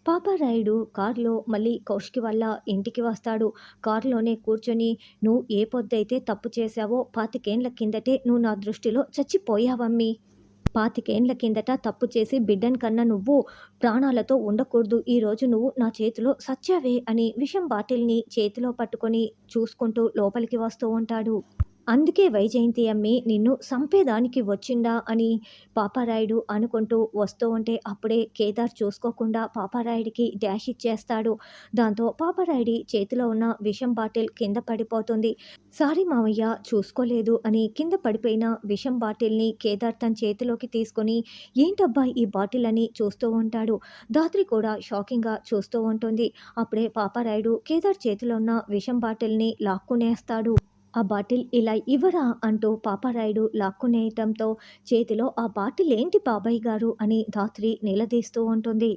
పాపారాయుడు కారులో మళ్ళీ కౌశికి వాళ్ళ ఇంటికి వస్తాడు. కారులోనే కూర్చొని, "నువ్వు ఏ పొద్దైతే తప్పు చేశావో 25 కిందటే నువ్వు నా దృష్టిలో చచ్చిపోయావమ్మీ. 25 కిందట తప్పు చేసి బిడ్డని కన్న నువ్వు ప్రాణాలతో ఉండకూడదు. ఈరోజు నువ్వు నా చేతిలో సచ్చావే" అని విషం బాటిల్‌ని చేతిలో పట్టుకొని చూసుకుంటూ లోపలికి వస్తూ ఉంటాడు. అందుకే వైజయంతి అమ్మి నిన్ను సంపేదానికి వచ్చిండా అని పాపారాయుడు అనుకుంటూ వస్తూ ఉంటే అప్పుడే కేదార్ చూసుకోకుండా పాపారాయుడికి డాష్ ఇచ్చేస్తాడు. దాంతో పాపారాయుడి చేతిలో ఉన్న విషం బాటిల్ కింద పడిపోతుంది. సారీ మావయ్య చూసుకోలేదు అని కింద పడిపోయిన విషం బాటిల్ని కేదార్ తన చేతిలోకి తీసుకొని ఏంటబ్బా ఈ బాటిల్ అని చూస్తూ ఉంటాడు. ధాత్రి కూడా షాకింగ్గా చూస్తూ ఉంటుంది. అప్పుడే పాపారాయుడు కేదార్ చేతిలో ఉన్న విషం బాటిల్ని లాక్కునేస్తాడు. ఆ బాటిల్ ఇలా ఇవ్వరా అంటూ పాపారాయుడు లాక్కునేయటంతో చేతిలో ఆ బాటిల్ ఏంటి బాబాయ్ గారు అని ధాత్రి నిలదీస్తూ ఉంటుంది.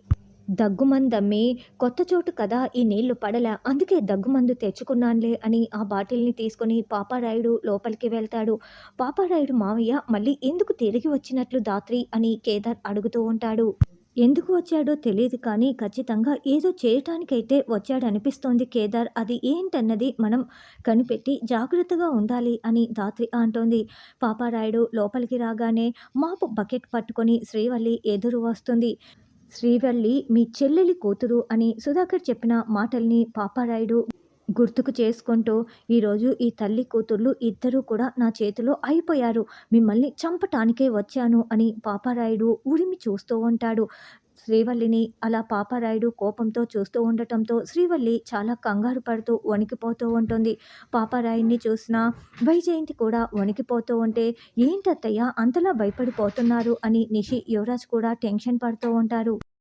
దగ్గుమందమ్మి కొత్త చోటు కదా ఈ నీళ్లు పడలా అందుకే దగ్గుమందు తెచ్చుకున్నానులే అని ఆ బాటిల్ని తీసుకొని పాపారాయుడు లోపలికి వెళ్తాడు. పాపారాయుడు మావయ్య మళ్ళీ ఎందుకు తిరిగి వచ్చినట్లు ధాత్రి అని కేదార్ అడుగుతూ ఉంటాడు. ఎందుకు వచ్చాడో తెలీదు కానీ ఖచ్చితంగా ఏదో చేయటానికైతే వచ్చాడనిపిస్తోంది కేదార్. అది ఏంటన్నది మనం కనిపెట్టి జాగ్రత్తగా ఉండాలి అని ధాత్రి అంటోంది. పాపారాయుడు లోపలికి రాగానే మాపు బకెట్ పట్టుకొని శ్రీవల్లి ఎదురు వస్తుంది. శ్రీవల్లి మీ చెల్లెలి కూతురు అని సుధాకర్ చెప్పిన మాటల్ని పాపారాయుడు గుర్తుకు చేసుకుంటూ, ఈరోజు ఈ తల్లి కూతుర్లు ఇద్దరూ కూడా నా చేతిలో అయిపోయారు. మిమ్మల్ని చంపటానికే వచ్చాను అని పాపారాయుడు ఉరిమి చూస్తూ ఉంటాడు. శ్రీవల్లిని అలా పాపారాయుడు కోపంతో చూస్తూ ఉండటంతో శ్రీవల్లి చాలా కంగారు పడుతూ వణికిపోతూ ఉంటుంది. పాపారాయుడిని చూసిన వైజయంతి కూడా వణికిపోతూ ఉంటే, ఏంటత్తయ్య అంతలా భయపడిపోతున్నారు అని నిషి యువరాజ్ కూడా టెన్షన్ పడుతూ ఉంటారు.